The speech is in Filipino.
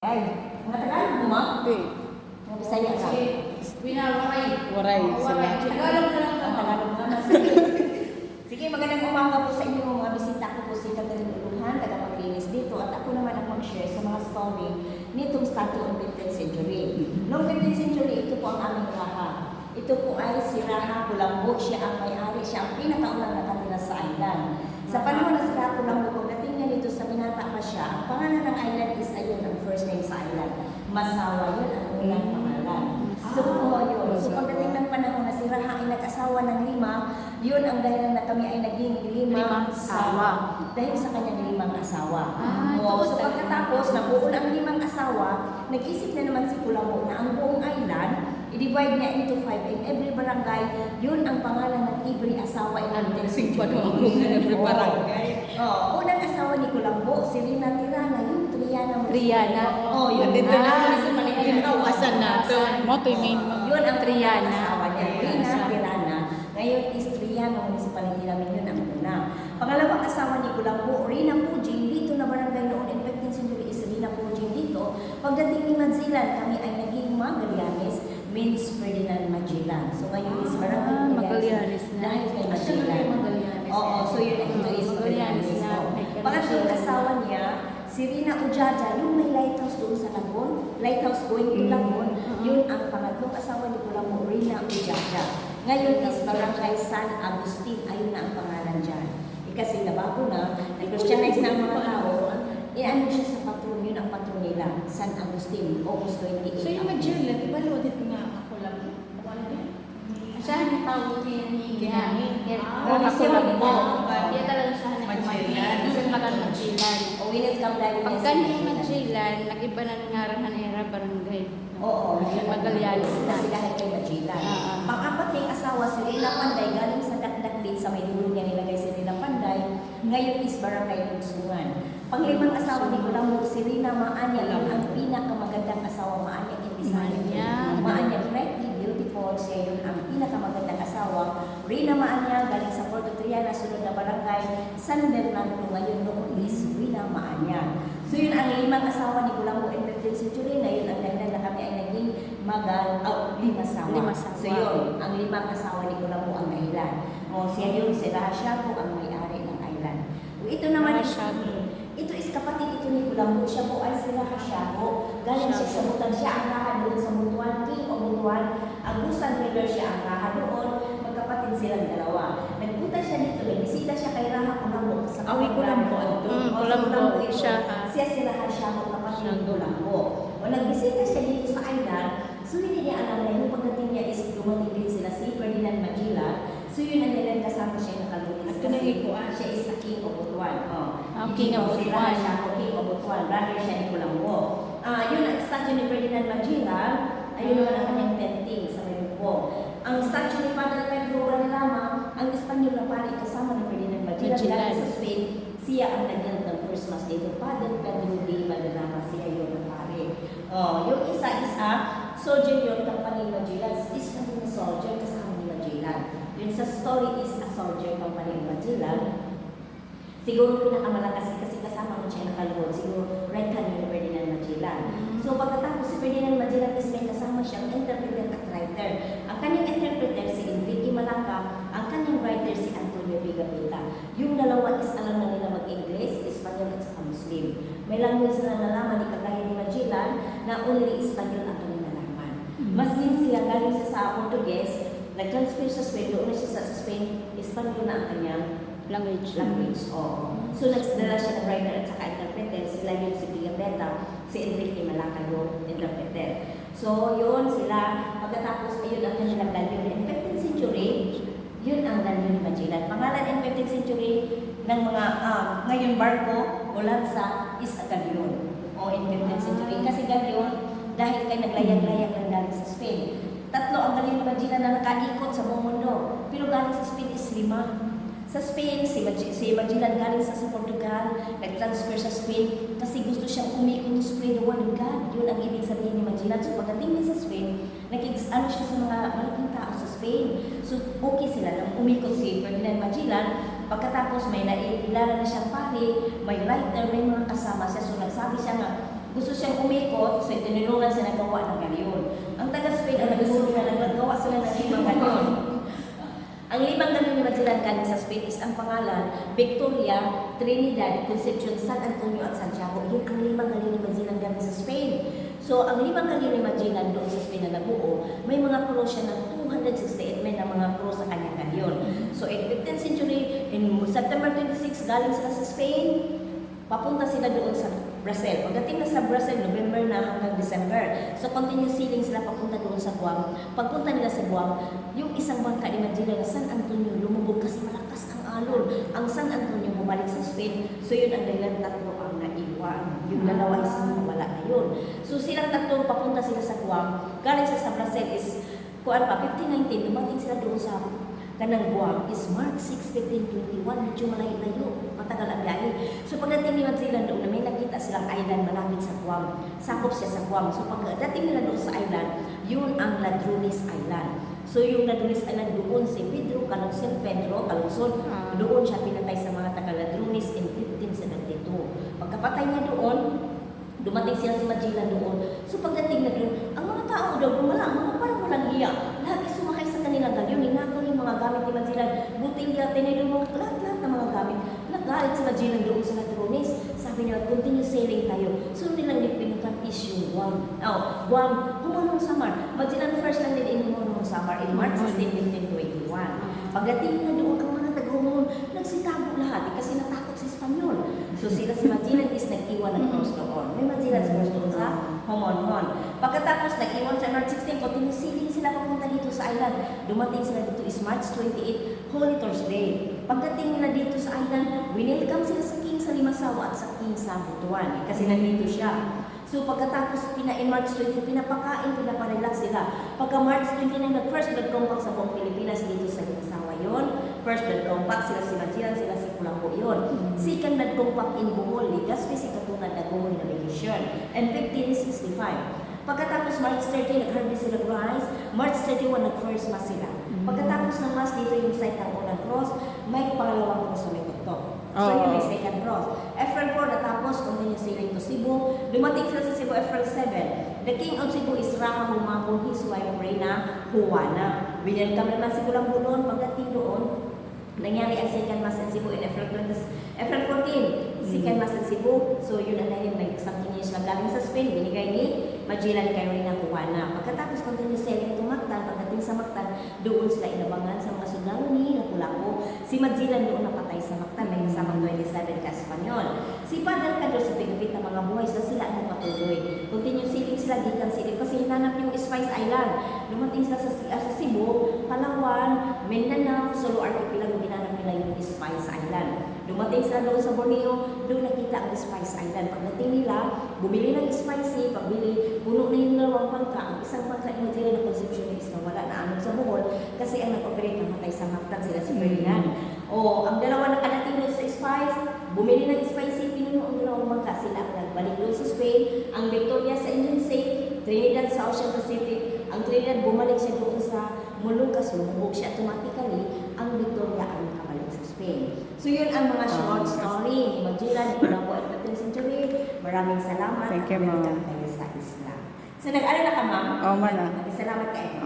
Ay, mga Tagalog mo ma? Hindi. Mga Bisaya ka? Waray sila. Tagalog na lang. Ang Tagalog na lang. Sige, magandang umaga po sa inyo mga bisita ko po si Catherine Uluhan, tagapaglinis dito at ako naman ang mag-share sa mga story nitong statue of 15th century. Noong 15th century, ito po ang aming Raha. Ito po ay si Raha Kulambo. Siya ang may-ari, siya ang pinakaunang nakatira sa island. Sa panahon na si Raha Kulambo, pagdating niya dito sa binata pa siya, ang pangalan ng island is ayun, ang first name sa island. Masawa yun ang unang pangalan. So, yun. So, pagdating ng panahon na si Raha ay nag-asawa ng 5, yun ang dahilan na kami ay naging 5 sawa. Dahil sa kanyang 5 asawa. So, pagkatapos, nabuo ang 5 asawa, nag-isip na naman si Kulambo na ang buong island, i-divide niya into 5 in every barangay, yun ang pangalan ng every asawa in the Every barangay. Unang asawa ni Kulambo, si Rina Tirana, yung Triana. Yun Dito na sa ginawasan natin. Motoy main yun ang Triana. asawa niya, Rina Tirana. Ngayon is Triana Municipality namin yun ang una. Pangalawang asawa ni Kulambo, Rina Pujing, dito na barangay noon in 15th century is Rina Pujing dito. Pagdating ni Magellan, kami ay naging Magallanes, means Ferdinand Magellan. So ngayon is barangay Magallanes na. dahil kay Magellan. Oo, so yun ang ito is Magallanes na. Pangatlong asawa niya, si Rina Ujaja, yung may lighthouse doon sa Lagon, lighthouse going to Lagon, yun ang pangatlong asawa ni Kulambo, Rina Ujaja. Ngayon is barangay San Agustin, ayun na ang pangalan dyan. Kasi nabago na, nag-Christianize na ang mga tao, ano siya sa patron, yun ang patron nila, San Agustin, August 28. So yung Magellan, di ba loaded nga ako lang? Saan tawag niya? Ako lang po. Kaya talaga siya Magellan. Kasi makan Magellan. O welcome dahil Pagka yung Magellan, nag-iba na ngarahan era barangay. Oo, Yung Magallanes na. kasi dahil kay Magellan. Pang-apat niyang asawa, si Rina Panday, galing sa Dakdak din sa may dulo niya nilagay si Rina Panday, ngayon is barangay Lugsungan. Pang-5 asawa ni Kulambo, si Rina Maanya, yun ang pinakamagandang asawa, Maanya Ibisayo. Maanya, pretty, beautiful, siya yun ang pinakamagandang asawa. Rina Maanya, galing sa Puerto Triana, sunod na barangay, San Bernardo, ngayon noon is Rina Maanya. So yun ang 5 asawa ni Kulambo in 15th century, na yun ang dahilan na kami ay naging 5 asawa. So yun, ang 5 asawa ni Kulambo ang dahilan. Siya yun, si Rasha po ang may-ari ng island. Ito naman ito is kapatid ito ni Kulambo. Siya po ay si Rahasyago. Galing siya sa Butan. Siya ang Raha doon sa Butuan. King o Butuan. Agusan River siya ang Raha doon. Magkapatid silang dalawa. Nagpunta siya dito. Nagbisita siya kay Raha Kulambo. Kulambo. Kulambo siya. Siya si Rahasyago, kapatid ni Kulambo. O nagbisita siya dito sa island. So hindi niya alam na yung pagdating niya is dumating din sila si Ferdinand Magellan. So yun ang nilang kasama siya nakalunis. Kasi siya is a king of Butuan. King of Butuan. King of Butuan. Brother siya ni Kulambo. Yun ang statue ni Ferdinand Magellan. Ayun naman ang kanyang painting sa Mayupo. Ang statue ni Padre Pedro Valderrama, ang Espanyol na pari kasama ni Ferdinand Magellan. Dahil sa Spain, siya ang naging ng first mass dito. Padre Pedro Valderrama, siya yun ang pari. Yung isa is soldier yun, company Magellan. Is na soldier kasama ni Magellan. Yun sa story is a soldier company ni Magellan. Siguro pinakamalakas kasi kasama mo siya nakaluhod. Siguro right hand ni Ferdinand Magellan. So pagkatapos si Ferdinand Magellan is may kasama siyang interpreter at writer. Ang kanyang interpreter si Enrique Malacca, ang kanyang writer si Antonio Pigafetta. Yung dalawa is alam na nila mag-English, Espanyol at saka Muslim. May language na nalaman ni kagaya ni Magellan na only Espanyol ang kanyang nalaman. Mas din siya galing siya sa Portuguese, nag-transfer sa Spain, doon na siya sa Spain, Espanyol na ang kanyang Language. So nagdala siya ng writer at saka interpreter, sila yun si Pigafetta, si Enrique Malacca yung interpreter. So yun sila, pagkatapos ayun ang kanilang galyon in 15th century, yun ang galyon ni Magellan. Pangalan in 15th century ng mga ngayon barko o lansa is a galyon. O in 15th century, kasi galyon dahil kay naglayag-layag lang galing sa Spain. 3 ang galyon ni Magellan na nakaikot sa buong mundo, pero galing sa Spain is 5. Sa Spain, si Magellan galing sa Portugal, nag-transfer sa Spain kasi gusto siyang umikot to spread the word of God. Yun ang ibig sabihin ni Magellan. So pagdating niya sa Spain, nag-ano siya sa mga malaking tao sa Spain. So okay sila nang umikot si Ferdinand Magellan. Pagkatapos may nailala na siyang pari, may writer, may mga kasama siya. So nagsabi siya nga, gusto siyang umikot suot, so itinulungan sila nagawa ng galyon. Ang taga-Spain ang nagsulong na nagagawa sila ng 5 galyon. Ang 5 galyon ni Magellan kanin sa Spain is ang pangalan Victoria, Trinidad, Concepcion, San Antonio at Santiago. Yun ang 5 galyon ni Magellan galing sa Spain. So, ang 5 galyon ni Magellan doon sa Spain na nabuo, may mga cross siya ng 268 men na mga cross sa kanyang galyon. So, in 15th century, in September 26, galing sila sa Spain, papunta sila doon sa Brazil. Pagdating na sa Brazil, November na hanggang December. So, continuous sailing sila papunta doon sa Guam. Pagpunta nila sa Guam, yung isang bangka ni Magellan na San Antonio lumubog kasi malakas ang alon. Ang San Antonio bumalik sa Spain. So, yun ang dahilan, tatlo ang naiwan. Yung dalawa is wala na yun. So, silang tatlo papunta sila sa Guam. Galing sila sa Brazil is, kuan pa, 1519, dumating sila doon sa kanang Guam is March 6, 1521, medyo malayo-layo, matagal ang biyahe. So pagdating ni Magellan doon, may nakita silang island malapit sa Guam. Sakop siya sa Guam. So pagdating nila doon sa island, yun ang Ladrones Island. So yung Ladrones Island doon si Pedro, Calungsod, Pedro, Calungsod, doon siya pinatay sa mga taga-Ladrones in 1572. Pagkapatay niya doon, dumating sila si Magellan doon. So pagdating na doon, ang mga tao daw gumala, mga parang walang hiya. Lagi sumakay sa kanilang galyon, ninakaw yung mga gamit ni Magellan. Butilya, tinay doon, lahat ng mga gamit. Nagalit si Magellan doon sa Ladrones. Sabi niya, continue sailing tayo. So nilang pinuntan issue Guam. Now, Guam, Humonong Samar. Magellan first landed in Humonong Samar in March 16, 1521. Pagdating na doon, ang mga taga-Humonong, nagsitago lahat kasi natakot sa Espanyol. So sila si Magellan is nag-iwan ng cross doon. May Magellan sa cross doon sa Homonhon. Pagkatapos nag-iwan sa March 16, continue sailing sila papunta dito sa island. Dumating sila dito is March 28, Holy Thursday. Pagdating nila dito sa island, winelcome sila sa King sa Limasawa at sa King sa Butuan. Kasi nandito siya. So pagkatapos in March 20, pinapakain, pinaparelax sila. Pagka March 29, nag-first blood compact sa buong Pilipinas dito sa Limasawa yun. First blood compact, sila si Magellan, sila si Pulambo yun. Second blood compact in Bohol, Legazpi, si Katuna, Dagohoy, Navigation. And 1565. Pagkatapos March 30, nag-harvest sila rice. March 31, nag-first mass sila. Pagkatapos ng mass, dito yung site ng unang cross, may pangalawang cross sa may tuktok. So yun may second cross. April 4, natapos, continue sailing to Cebu. Dumating sila sa Cebu, April 7. The king of Cebu is Rama Humabon, his wife, Reina Juana. Winelcome naman si Pulambo doon. Pagdating doon, nangyari ang second mass in Cebu in April 14. Second mass in Cebu. So yun ang dahil may something news lang galing sa Spain. Binigay ni Magellan kay Reina Juana. Pagkatapos continue sailing to Mactan, pagdating sa Mactan, doon sila inabangan sa mga sundalo ni Lapu-Lapu. Si Magellan doon napatay sa Mactan. May kasamang 27 ka Espanyol. Si Padre Cado sa Pigupit na mga buhay sila ang nagpatuloy. Continue sailing sila, gikan sailing kasi hinanap yung Spice Island. Dumating sila sa Cebu, Palawan, Mindanao, Sulu Archipelago, hinanap nila yung Spice Island. Dumating sila doon sa Borneo, doon nakita ang Spice Island. Pagdating nila, bumili ng spicy, pagbili, puno na yung dalawang bangka. Ang isang bangka ni Magellan na Concepcion is nawala na anong sa Bohol kasi ang nag-operate namatay sa Mactan sila si Ferdinand. O, ang dalawa nakadating doon sa Spice, bumili ng spicy, pinuno ang dalawang bangka. Sila ang nagbalik doon sa Spain. Ang Victoria sa Indian Sea, Trinidad sa Ocean Pacific. Ang Trinidad bumalik siya doon sa Moluccas, lumubog siya automatically. Ang Victoria ang nakabalik sa Spain. So yun ang mga short story ni Magellan, ni Pulambo at 15th century. Maraming salamat. Thank you, at ma'am. welcome kayo sa isla. So nag-alala ka, ma'am? Oo, ma'am. Salamat kayo.